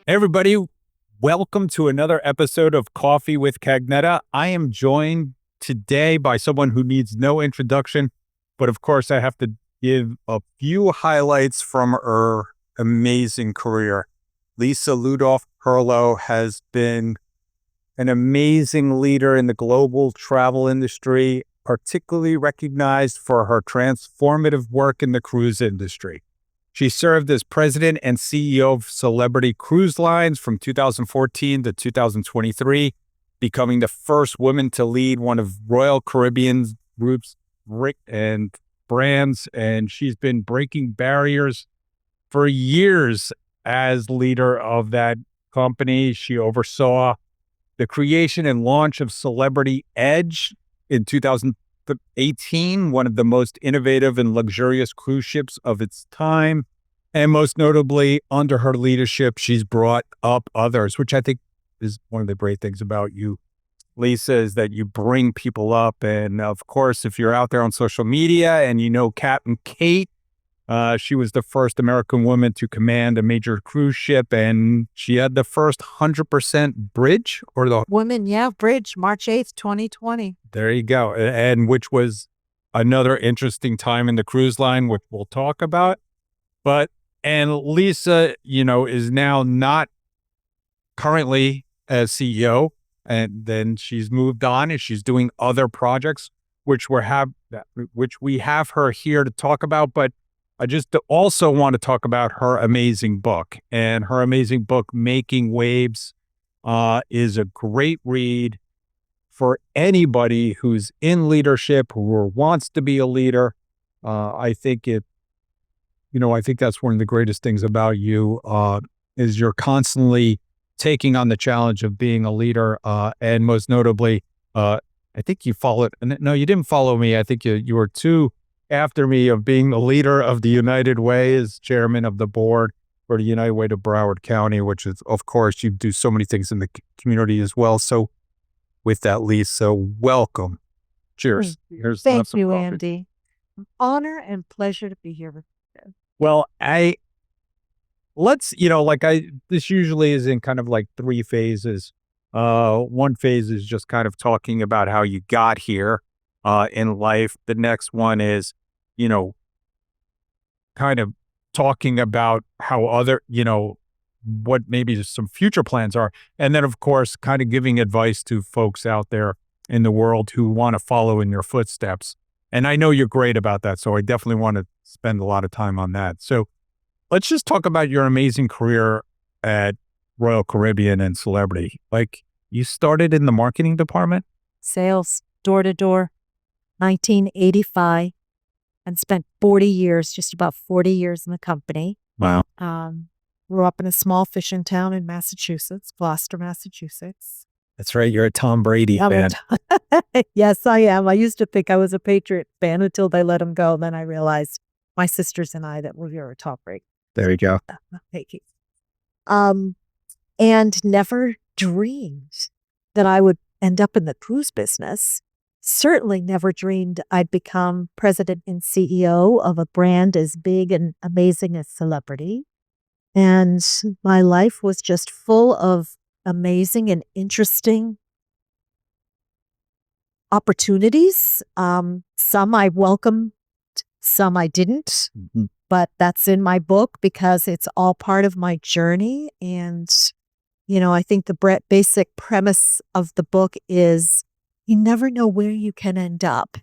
Everybody, welcome to another episode of Coffee with Cagnetta. I am joined today by someone who needs no introduction, but of course, I have to give a few highlights from her amazing career. Lisa Lutoff-Perlo has been an amazing leader in the global travel industry, particularly recognized for her transformative work in the cruise industry. She served as president and CEO of Celebrity Cruise Lines from 2014 to 2023, becoming the first woman to lead one of Royal Caribbean's groups and brands. And she's been breaking barriers for years as leader of that company. She oversaw the creation and launch of Celebrity Edge in 2018, one of the most innovative and luxurious cruise ships of its time. And most notably, under her leadership, she's brought up others, which I think is one of the great things about you, Lisa, is that you bring people up. And of course, if you're out there on social media and you know Captain Kate, she was the first American woman to command a major cruise ship, and she had the first 100% bridge or the Women, bridge, March 8th, 2020. There you go. And which was another interesting time in the cruise line, which we'll talk about. And Lisa, is now not currently as CEO, and then she's moved on and she's doing other projects, which we have her here to talk about. But I just also want to talk about her amazing book, and her amazing book, Making Waves, is a great read for anybody who's in leadership, who wants to be a leader. I think that's one of the greatest things about you, is you're constantly taking on the challenge of being a leader. And most notably, I think you followed, no, you didn't follow me. I think you were too after me of being the leader of the United Way as chairman of the board for the United Way to Broward County, which is, of course, you do so many things in the community as well. So with that, Lisa, welcome. Cheers. Thank you, Andy. Honor and pleasure to be here with you. Well, this usually is in kind of like three phases. One phase is just kind of talking about how you got here in life. The next one is, kind of talking about how what maybe some future plans are. And then, of course, kind of giving advice to folks out there in the world who want to follow in your footsteps. And I know you're great about that, so I definitely want to spend a lot of time on that. So let's just talk about your amazing career at Royal Caribbean and Celebrity. Like, you started in the marketing department? Sales, door to door, 1985, and spent just about 40 years in the company. Wow. Grew up in a small fishing town in Massachusetts, Gloucester, Massachusetts. That's right. You're a Tom Brady fan. Yes, I am. I used to think I was a Patriot fan until they let him go. Then I realized my sisters and I that we were a Tom Brady. There you go. Thank you. And never dreamed that I would end up in the cruise business. Certainly never dreamed I'd become president and CEO of a brand as big and amazing as Celebrity. And my life was just full of amazing and interesting opportunities. Some I welcomed, some I didn't. Mm-hmm. But that's in my book because it's all part of my journey. And, I think the basic premise of the book is you never know where you can end up.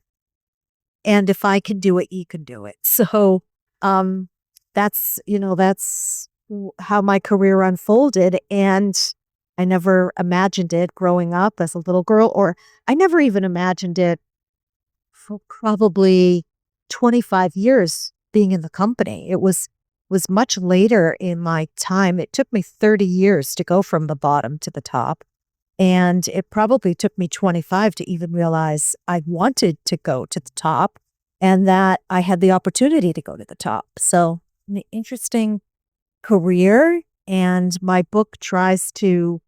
And if I can do it, you can do it. So that's how my career unfolded. And I never imagined it growing up as a little girl, or I never even imagined it for probably 25 years being in the company. It was much later in my time. It took me 30 years to go from the bottom to the top. And it probably took me 25 to even realize I wanted to go to the top and that I had the opportunity to go to the top. So an interesting career. And my book tries to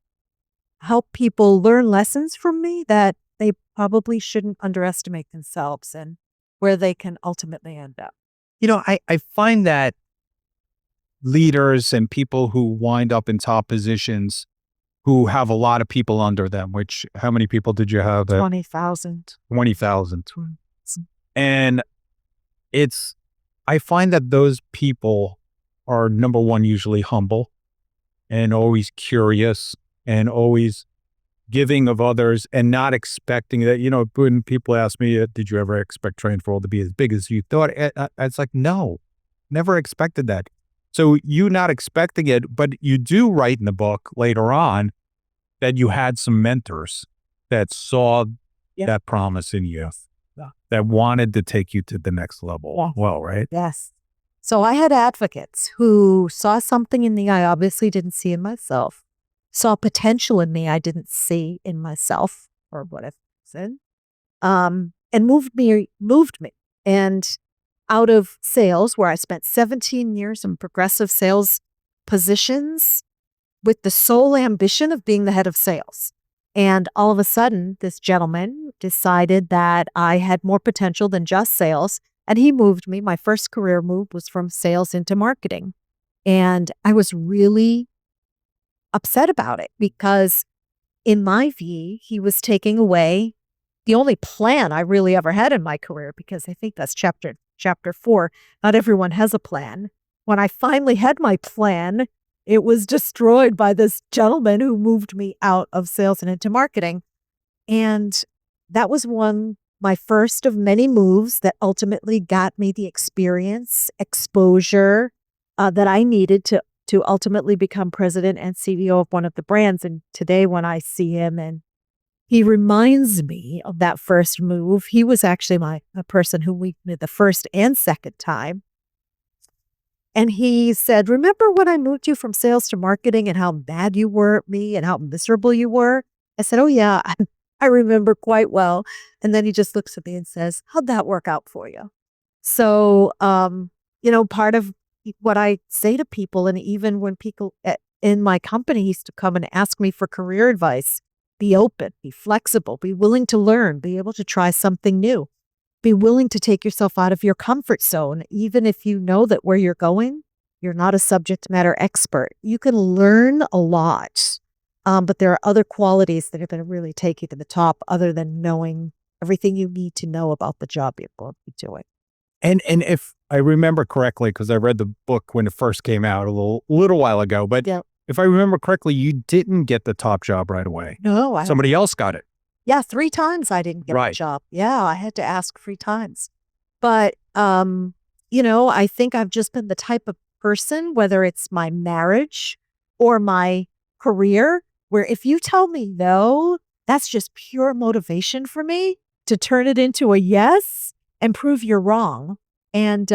help people learn lessons from me that they probably shouldn't underestimate themselves and where they can ultimately end up. I find that leaders and people who wind up in top positions who have a lot of people under them, which how many people did you have? 20,000. 20,000. And I find that those people are, number one, usually humble and always curious and always giving of others and not expecting that, when people ask me, did you ever expect Train for All to be as big as you thought? It's like, no, never expected that. So you not expecting it, but you do write in the book later on that you had some mentors that saw that promise in you, that wanted to take you to the next level. Yeah. Well, right? Yes. So I had advocates who saw something in me I obviously didn't see in myself, saw potential in me I didn't see in myself or what I've said, and moved me. And out of sales, where I spent 17 years in progressive sales positions with the sole ambition of being the head of sales. And all of a sudden, this gentleman decided that I had more potential than just sales. And he moved me. My first career move was from sales into marketing. And I was really upset about it because in my view, he was taking away the only plan I really ever had in my career, because I think that's chapter 4. Not everyone has a plan. When I finally had my plan, it was destroyed by this gentleman who moved me out of sales and into marketing. And that was my first of many moves that ultimately got me the experience, exposure that I needed to ultimately become president and CEO of one of the brands. And today when I see him and he reminds me of that first move, he was actually a person who we did the first and second time. And he said, remember when I moved you from sales to marketing and how mad you were at me and how miserable you were? I said, oh yeah, I remember quite well. And then he just looks at me and says, how'd that work out for you? So, part of what I say to people, and even when people in my company used to come and ask me for career advice, be open, be flexible, be willing to learn, be able to try something new. Be willing to take yourself out of your comfort zone, even if you know that where you're going, you're not a subject matter expert. You can learn a lot, but there are other qualities that are going to really take you to the top other than knowing everything you need to know about the job you're going to be doing. And if I remember correctly, because I read the book when it first came out a little while ago, but if I remember correctly, you didn't get the top job right away. No. Somebody else got it. Yeah, 3 times I didn't get the job. Yeah, I had to ask 3 times. But, I think I've just been the type of person, whether it's my marriage or my career, where if you tell me no, that's just pure motivation for me to turn it into a yes and prove you're wrong. And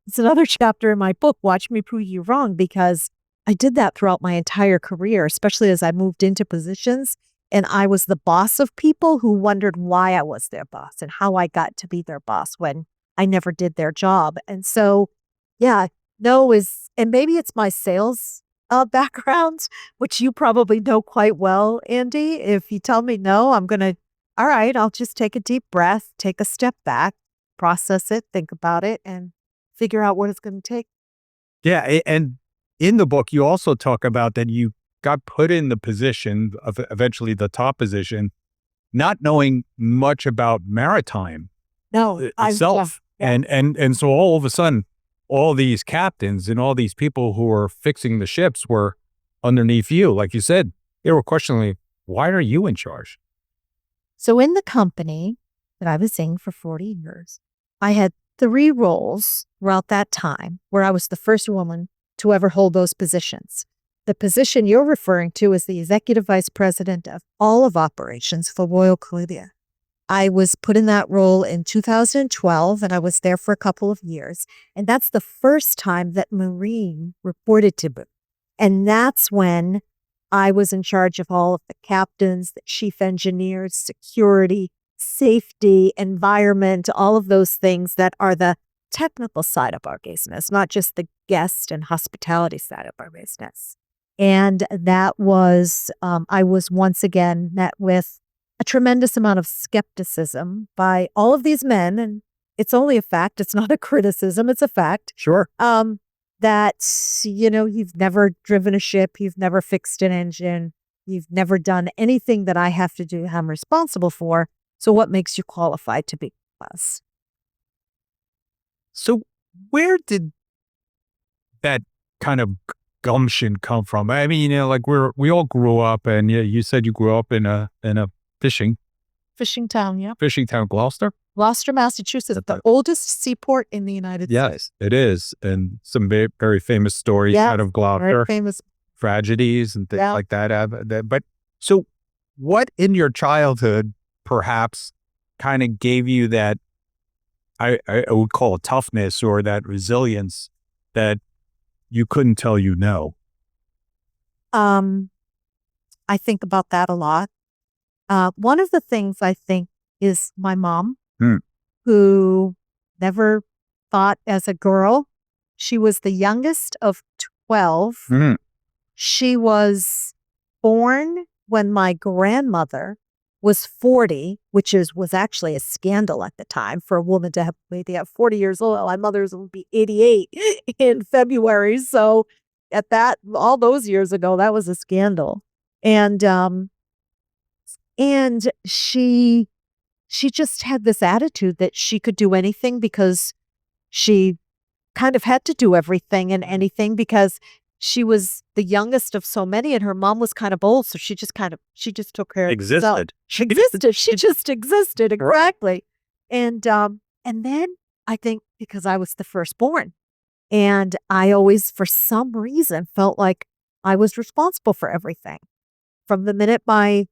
it's another chapter in my book, Watch Me Prove You Wrong, because I did that throughout my entire career, especially as I moved into positions. And I was the boss of people who wondered why I was their boss and how I got to be their boss when I never did their job. And so, no and maybe it's my sales background, which you probably know quite well, Andy. If you tell me no, all right, I'll just take a deep breath, take a step back, process it, think about it, and figure out what it's going to take. Yeah. And in the book, you also talk about that you got put in the position of eventually the top position, not knowing much about maritime itself. And so all of a sudden, all these captains and all these people who were fixing the ships were underneath you. Like you said, they were questioning, why are you in charge? So in the company that I was in for 40 years, I had 3 roles throughout that time where I was the first woman to ever hold those positions. The position you're referring to is the executive vice president of all of operations for Royal Caribbean. I was put in that role in 2012, and I was there for a couple of years. And that's the first time that Marine reported to me. And that's when I was in charge of all of the captains, the chief engineers, security, safety, environment, all of those things that are the technical side of our business, not just the guest and hospitality side of our business. And that was, I was once again met with a tremendous amount of skepticism by all of these men. And it's only a fact. It's not a criticism. It's a fact. Sure. that, you've never driven a ship, you've never fixed an engine, you've never done anything that I have to do, I'm responsible for. So what makes you qualified to be us? So where did that kind of gumption come from? I mean, like we all grew up, and you said you grew up in a fishing Fishing town, yeah. fishing town, Gloucester. Gloucester, Massachusetts, the oldest seaport in the United States. Yes, it is, and some very, very famous stories Yeah, out of very Gloucester, famous. tragedies and things Yeah. like that. But so, what in your childhood perhaps kind of gave you that I would call it toughness or that resilience that you couldn't tell you no? I think about that a lot. One of the things I think is my mom, Hmm. who never thought as a girl. She was the youngest of 12. Mhm. She was born when my grandmother was 40, which was actually a scandal at the time for a woman to have a baby at 40 years old. My mother's will be 88 in February. So all those years ago, that was a scandal. And she just had this attitude that she could do anything because she kind of had to do everything and anything because she was the youngest of so many and her mom was kind of old. So she just took care of herself. Existed. She existed. She just existed. Exactly. And then I think because I was the firstborn and I always, for some reason, felt like I was responsible for everything. From the minute my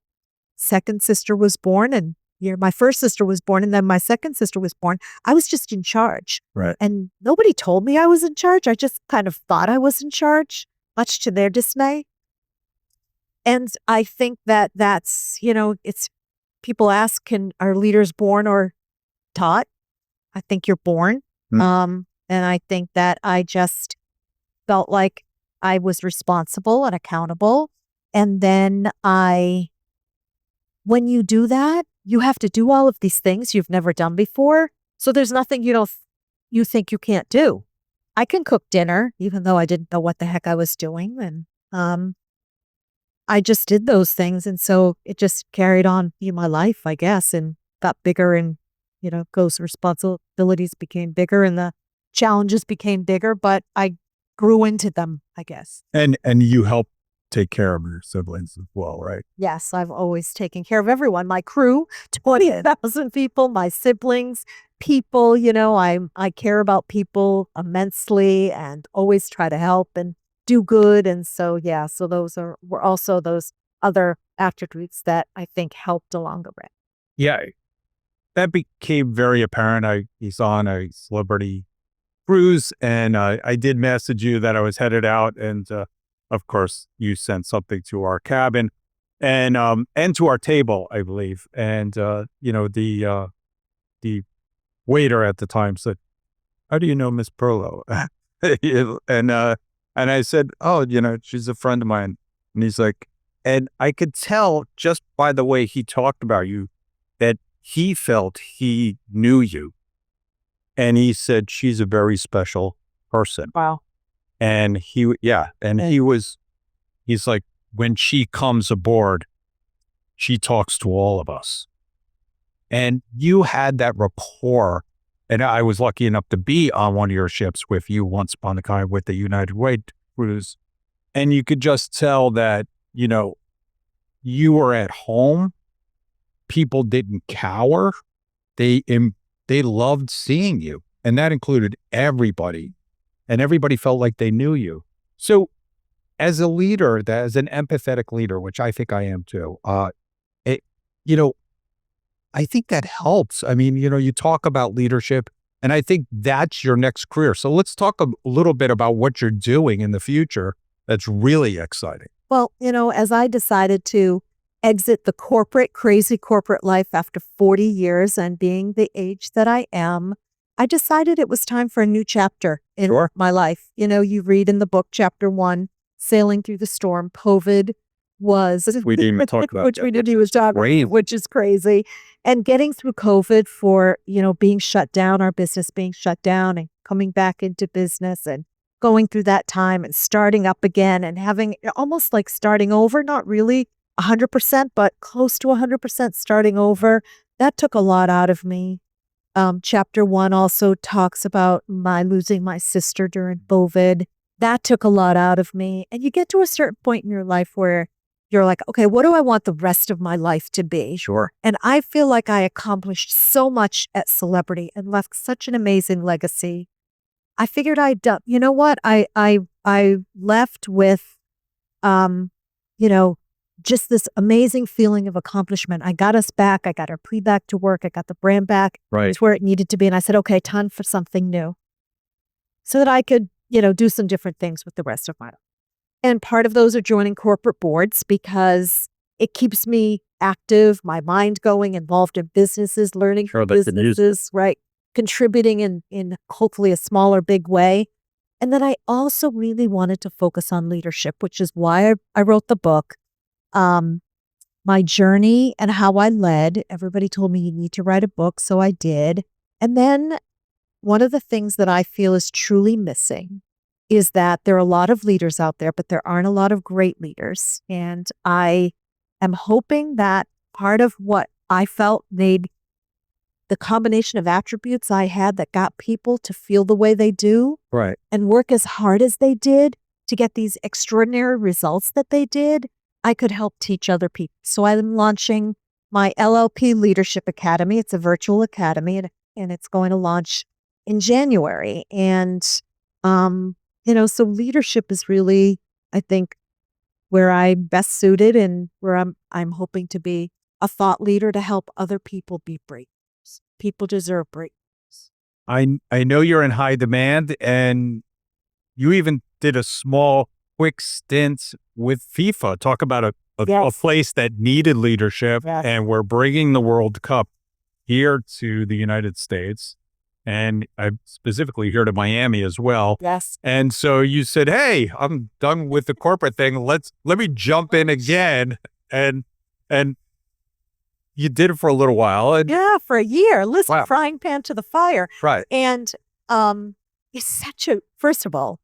second sister was born and my first sister was born and then my second sister was born, I was just in charge. Right. And nobody told me I was in charge. I just kind of thought I was in charge, much to their dismay. And I think that's, it's people ask, are leaders born or taught? I think you're born. And I think that I just felt like I was responsible and accountable. And then when you do that, you have to do all of these things you've never done before. So there's nothing you think you can't do. I can cook dinner, even though I didn't know what the heck I was doing. And I just did those things. And so it just carried on in my life, I guess, and got bigger and, those responsibilities became bigger and the challenges became bigger, but I grew into them, I guess. And you help take care of your siblings as well, right? Yes, I've always taken care of everyone. My crew, 20,000 people, my siblings, people, I care about people immensely and always try to help and do good. And so, yeah, so were also those other attributes that I think helped along the way. Yeah, that became very apparent. He's on a celebrity cruise, and I did message you that I was headed out, and of course, you sent something to our cabin and to our table, I believe. And the waiter at the time said, "How do you know Miss Perlo?" and I said, "Oh, she's a friend of mine." And he's like, and I could tell just by the way he talked about you that he felt he knew you. And he said, "She's a very special person." Wow. And he's like, when she comes aboard, she talks to all of us. And you had that rapport. And I was lucky enough to be on one of your ships with you once upon a time with the United Way cruise. And you could just tell that, you were at home. People didn't cower. They loved seeing you. And that included everybody. And everybody felt like they knew you. So as a leader, as an empathetic leader, which I think I am too, I think that helps. I mean, you talk about leadership, and I think that's your next career. So let's talk a little bit about what you're doing in the future that's really exciting. Well, as I decided to exit the crazy corporate life after 40 years and being the age that I am, I decided it was time for a new chapter in my life. You read in the book, chapter 1, Sailing Through the Storm, COVID was, We didn't even talk about which we didn't even talk about, which is crazy. And getting through COVID for, being shut down, our business being shut down and coming back into business and going through that time and starting up again and having almost like starting over, not really 100%, but close to 100% starting over, that took a lot out of me. Chapter 1 also talks about my losing my sister during COVID. That took a lot out of me. And you get to a certain point in your life where you're like, okay, what do I want the rest of my life to be? Sure. And I feel like I accomplished so much at Celebrity and left such an amazing legacy. I figured I'd done, you know what? I left with, just this amazing feeling of accomplishment. I got us back. I got our plea back to work. I got the brand back. Right. It's where it needed to be. And I said, okay, time for something new so that I could, do some different things with the rest of my life. And part of those are joining corporate boards because it keeps me active, my mind going, involved in businesses, learning from businesses, right? Contributing in hopefully a smaller, big way. And then I also really wanted to focus on leadership, which is why I wrote the book. My journey and how I led. Everybody told me you need to write a book, so I did. And then one of the things that I feel is truly missing is that there are a lot of leaders out there, but there aren't a lot of great leaders. And I am hoping that part of what I felt made the combination of attributes I had that got people to feel the way they do, right, and work as hard as they did to get these extraordinary results that they did, I could help teach other people. So I'm launching my LLP Leadership Academy. It's a virtual academy, and it's going to launch in January. And, so leadership is really, I think, where I'm best suited and where I'm hoping to be a thought leader to help other people be breakthroughs. People deserve breakthroughs. I know you're in high demand, and you even did a small, quick stint with FIFA. Talk about a place that needed leadership, and we're bringing the World Cup here to the United States, and I'm specifically here to Miami as well. Yes. And so you said, "Hey, I'm done with the corporate thing. Let me jump in again," and you did it for a little while. And for a year. Listen, frying pan to the fire. Right. And it's such a, first of all,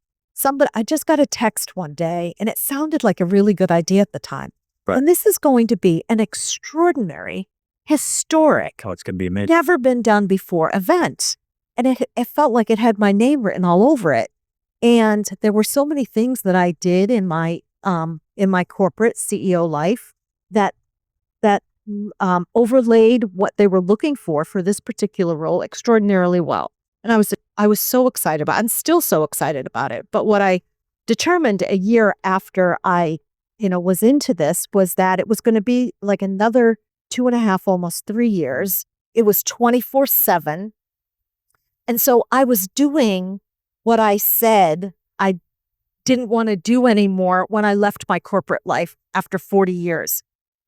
I just got a text one day and it sounded like a really good idea at the time. Right. And this is going to be an extraordinary, historic, it's going to be amazing, never been done before event. And it felt like it had my name written all over it. And there were so many things that I did in my corporate CEO life that overlaid what they were looking for this particular role extraordinarily well. And I was so excited about it. I'm still so excited about it. But what I determined a year after I, was into this was that it was going to be like another 2.5, almost 3 years. It was 24/7. And so I was doing what I said I didn't want to do anymore when I left my corporate life after 40 years.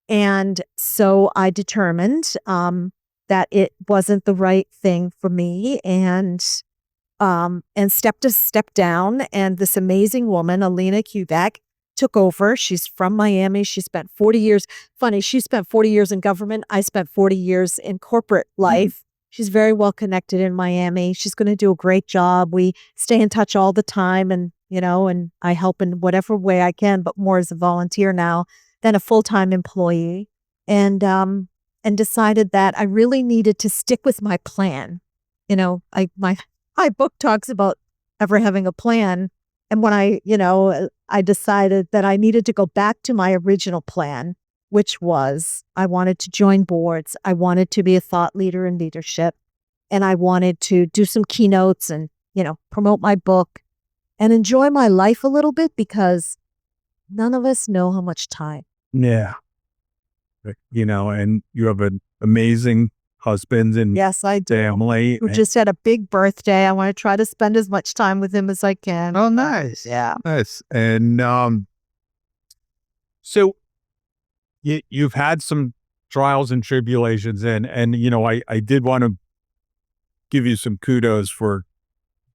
And so I determined that it wasn't the right thing for me, and stepped down. And this amazing woman, Alina Kubek, took over. She's from Miami. She spent 40 years. Funny, she spent 40 years in government. I spent 40 years in corporate life. She's very well connected in Miami. She's going to do a great job. We stay in touch all the time, and and I help in whatever way I can, but more as a volunteer now than a full-time employee, and decided that I really needed to stick with my plan. My book talks about ever having a plan. And when I decided that I needed to go back to my original plan, which was I wanted to join boards. I wanted to be a thought leader in leadership, and I wanted to do some keynotes and, promote my book and enjoy my life a little bit, because none of us know how much time. Yeah. And you have an amazing husband and yes, I do. family. Who just had a big birthday. I want to try to spend as much time with him as I can. Oh, nice. Yeah. Nice. And so you've had some trials and tribulations, and I did want to give you some kudos for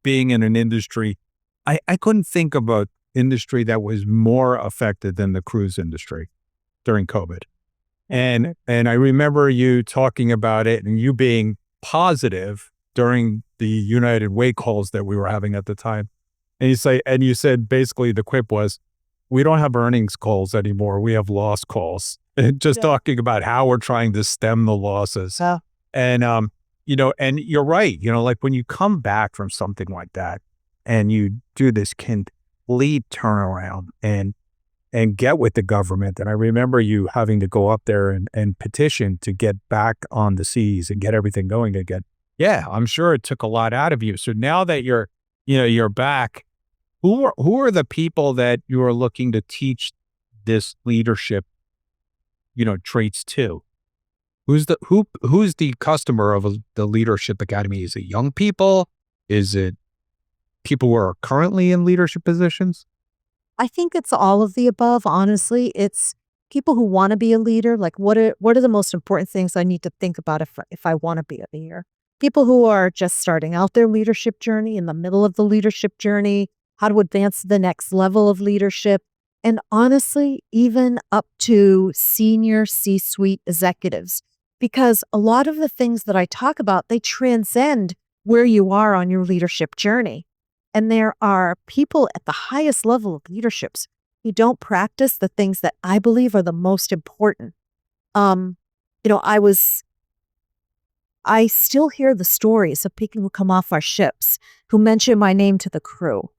being in an industry. I couldn't think of an industry that was more affected than the cruise industry during COVID. And I remember you talking about it and you being positive during the United Way calls that we were having at the time. And you said basically the quip was, we don't have earnings calls anymore. We have loss calls. And just talking about how we're trying to stem the losses. And, and you're right. Like when you come back from something like that and you do this complete turnaround and get with the government. And I remember you having to go up there and petition to get back on the seas and get everything going again. Yeah, I'm sure it took a lot out of you. So now that you're back, who are the people that you are looking to teach this leadership, traits to? Who's the customer of the Leadership Academy? Is it young people? Is it people who are currently in leadership positions? I think it's all of the above. Honestly, it's people who want to be a leader. Like, what are the most important things I need to think about if I want to be a leader? People who are just starting out their leadership journey, in the middle of the leadership journey, how to advance to the next level of leadership, and honestly, even up to senior C-suite executives. Because a lot of the things that I talk about, they transcend where you are on your leadership journey. And there are people at the highest level of leaderships who don't practice the things that I believe are the most important. I still hear the stories of people who come off our ships who mention my name to the crew.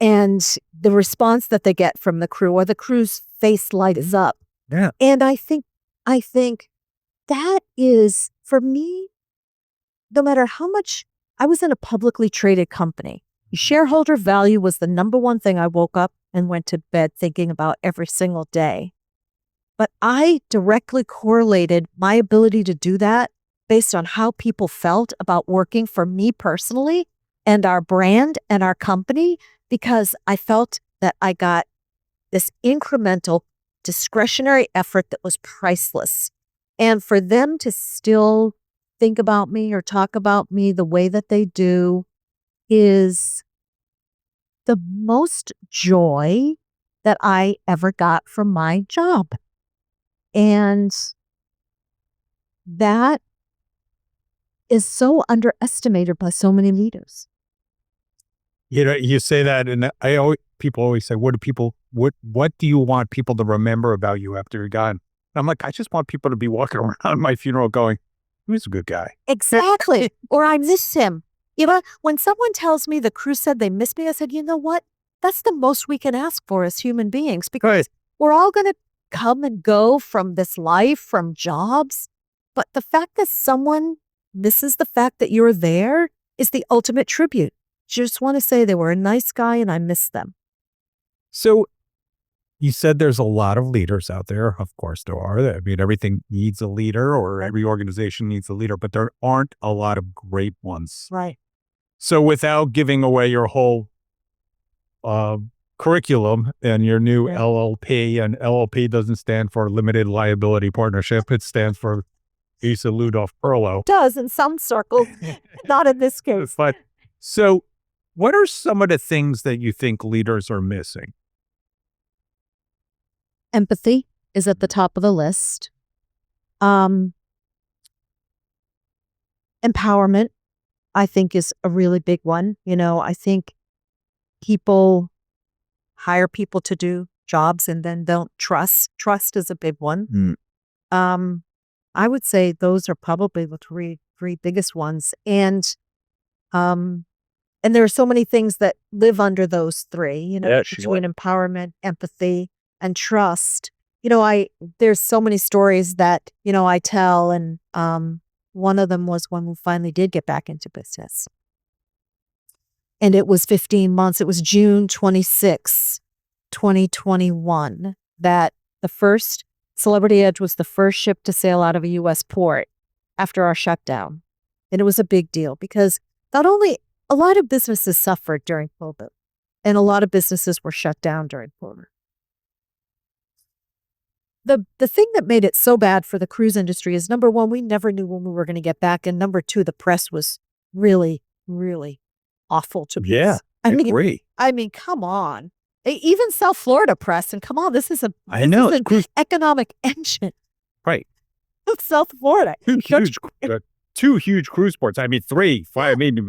And the response that they get from the crew, or the crew's face lights up. Yeah. And I think that is, for me, no matter how much I was in a publicly traded company, shareholder value was the number one thing I woke up and went to bed thinking about every single day. But I directly correlated my ability to do that based on how people felt about working for me personally and our brand and our company, because I felt that I got this incremental discretionary effort that was priceless. And for them to still think about me or talk about me the way that they do is the most joy that I ever got from my job. And that is so underestimated by so many leaders. You say that, and people always say, what do you want people to remember about you after you're gone? I'm like, I just want people to be walking around my funeral going, he was a good guy. Exactly. Or I miss him. When someone tells me the crew said they miss me, I said, you know what? That's the most we can ask for as human beings, because we're all going to come and go from this life, from jobs. But the fact that someone misses the fact that you're there is the ultimate tribute. Just want to say they were a nice guy and I miss them. So you said there's a lot of leaders out there. Of course there are. I mean, everything needs a leader, or every organization needs a leader, but there aren't a lot of great ones. Right. So without giving away your whole curriculum and your new LLP, and LLP doesn't stand for Limited Liability Partnership. It stands for Lisa Lutoff-Perlo. It does in some circles, not in this case. But so what are some of the things that you think leaders are missing? Empathy is at the top of the list. Empowerment, I think, is a really big one. I think people hire people to do jobs and then don't trust. Trust is a big one. I would say those are probably the three biggest ones. And there are so many things that live under those three, between empowerment, empathy, and trust. There's so many stories that, I tell, and one of them was when we finally did get back into business. And it was 15 months. It was June 26, 2021, that the first Celebrity Edge was the first ship to sail out of a U.S. port after our shutdown. And it was a big deal because not only a lot of businesses suffered during COVID, and a lot of businesses were shut down during COVID. The thing that made it so bad for the cruise industry is, number one, we never knew when we were going to get back. And number two, the press was really, really awful to me. Yeah, I agree. I mean, come on. Even South Florida press, and come on, this is an economic engine. Right. South Florida. Two huge cruise ports. I mean, 3, 5, maybe,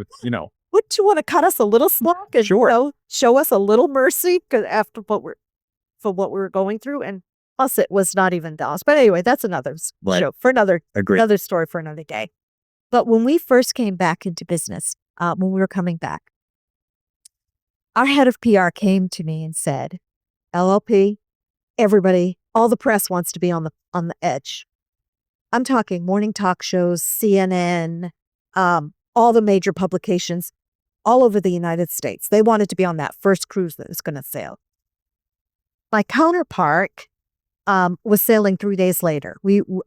wouldn't you want to cut us a little slack and Sure. show us a little mercy? Because after for what we were going through, and plus it was not even Dallas. But anyway, that's another Right. show for Agreed. another story for another day. But when we first came back into business, when we were coming back, our head of PR came to me and said, LLP, everybody, all the press wants to be on the edge. I'm talking morning talk shows, CNN, all the major publications all over the United States. They wanted to be on that first cruise that was going to sail. My counterpart was sailing 3 days later.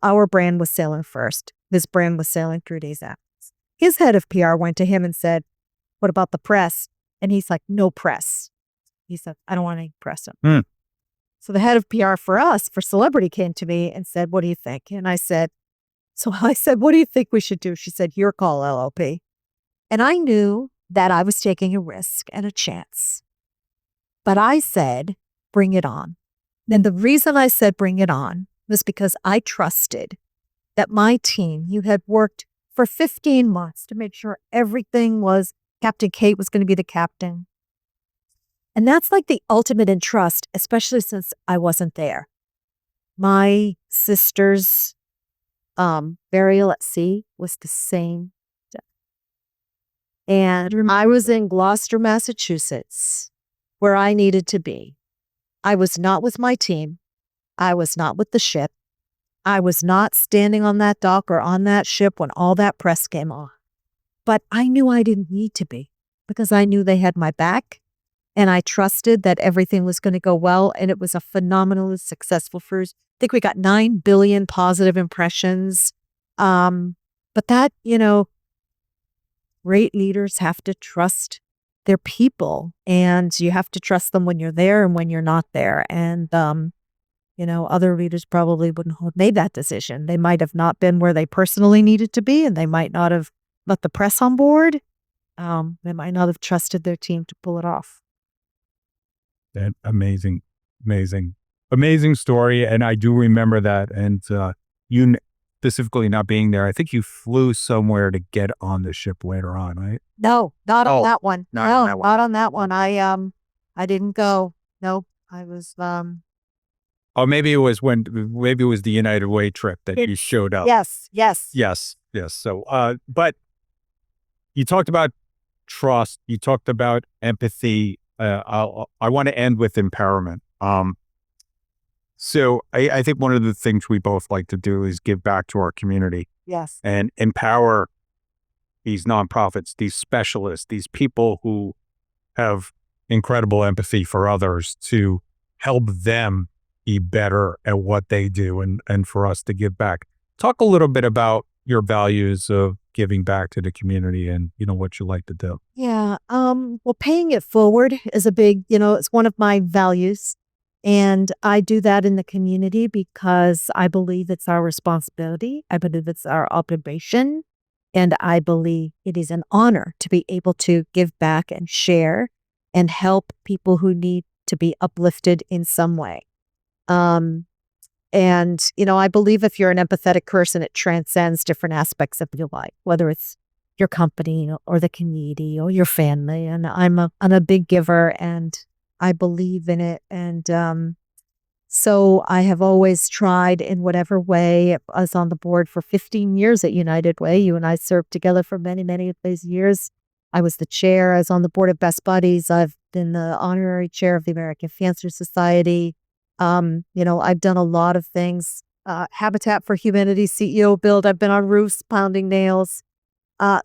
Our brand was sailing first. This brand was sailing 3 days after. His head of PR went to him and said, what about the press? And he's like, no press. He said, I don't want any press. So the head of PR for us, for Celebrity, came to me and said, what do you think? And I said, what do you think we should do? She said, your call, LLP. And I knew that I was taking a risk and a chance. But I said, bring it on. And the reason I said bring it on was because I trusted that my team, you had worked for 15 months to make sure everything was, Captain Kate was going to be the captain. And that's like the ultimate in trust, especially since I wasn't there. My sister's burial at sea was the same day. And I was in Gloucester, Massachusetts, where I needed to be. I was not with my team. I was not with the ship. I was not standing on that dock or on that ship when all that press came on. But I knew I didn't need to be because I knew they had my back and I trusted that everything was going to go well. And it was a phenomenally successful cruise. I think we got 9 billion positive impressions. But that, great leaders have to trust their people and you have to trust them when you're there and when you're not there. And, other leaders probably wouldn't have made that decision. They might have not been where they personally needed to be, and they might not have let the press on board. They might not have trusted their team to pull it off. That amazing story. And I do remember that. And you specifically not being there, I think you flew somewhere to get on the ship later on, right? No, not on that one. Not on that one. Not on that one. I didn't go. Nope. I was Oh, maybe it was the United Way trip that you showed up. Yes. So, but you talked about trust. You talked about empathy. I want to end with empowerment. So I think one of the things we both like to do is give back to our community. Yes. And empower these nonprofits, these specialists, these people who have incredible empathy for others to help them be better at what they do and for us to give back. Talk a little bit about your values of giving back to the community and, what you like to do. Yeah. Well, paying it forward is a big, it's one of my values. And I do that in the community because I believe it's our responsibility. I believe it's our obligation. And I believe it is an honor to be able to give back and share and help people who need to be uplifted in some way. And, I believe if you're an empathetic person, it transcends different aspects of your life, whether it's your company or the community or your family. And I'm a big giver and I believe in it. And, so I have always tried in whatever way. I was on the board for 15 years at United Way. You and I served together for many, many of those years. I was the chair. I was on the board of Best Buddies. I've been the honorary chair of the American Cancer Society. I've done a lot of things. Habitat for Humanity CEO build. I've been on roofs pounding nails.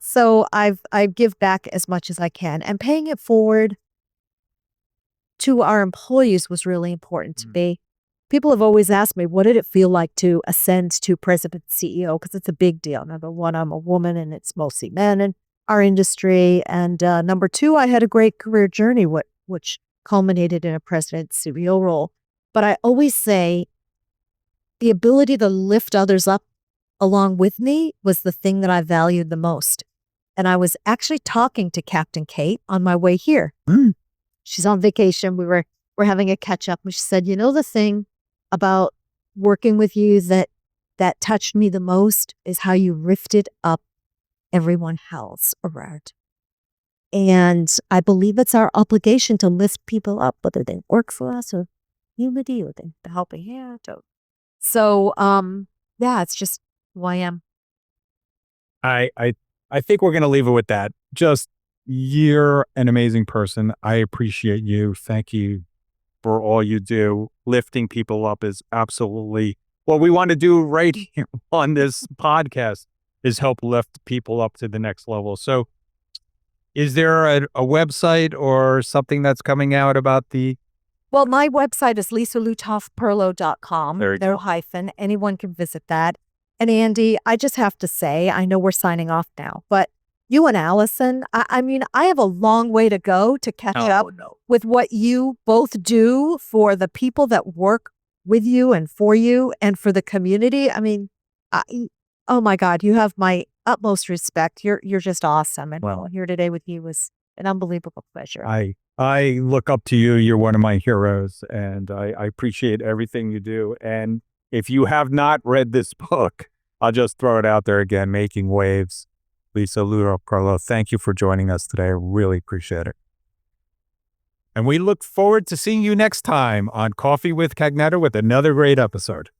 So I give back as much as I can, and paying it forward to our employees was really important to me. People have always asked me, what did it feel like to ascend to president CEO? Because it's a big deal. Number one, I'm a woman and it's mostly men in our industry. And number two, I had a great career journey, which culminated in a president CEO role. But I always say the ability to lift others up along with me was the thing that I valued the most. And I was actually talking to Captain Kate on my way here. She's on vacation. We're having a catch up. And she said, the thing about working with you that touched me the most is how you lifted up everyone else around. And I believe it's our obligation to lift people up, whether they work for us or community or the helping hand. So, yeah, it's just who I am. I think we're going to leave it with that. Just, you're an amazing person. I appreciate you. Thank you for all you do. Lifting people up is absolutely what we want to do right here on this podcast, is help lift people up to the next level. So is there a website or something that's coming out about the... Well, my website is lisalutoff-perlo.com. There you No go. hyphen. Anyone can visit that. And Andy, I just have to say, I know we're signing off now, but you and Allison, I mean, I have a long way to go to catch up with what you both do for the people that work with you and for you and for the community. I mean, oh my God, you have my utmost respect. You're just awesome. And Well, here today with you was an unbelievable pleasure. I look up to you. You're one of my heroes, and I appreciate everything you do. And if you have not read this book, I'll just throw it out there again, Making Waves. Lisa Lutoff-Perlo, thank you for joining us today. I really appreciate it. And we look forward to seeing you next time on Coffee with Cagnetta with another great episode.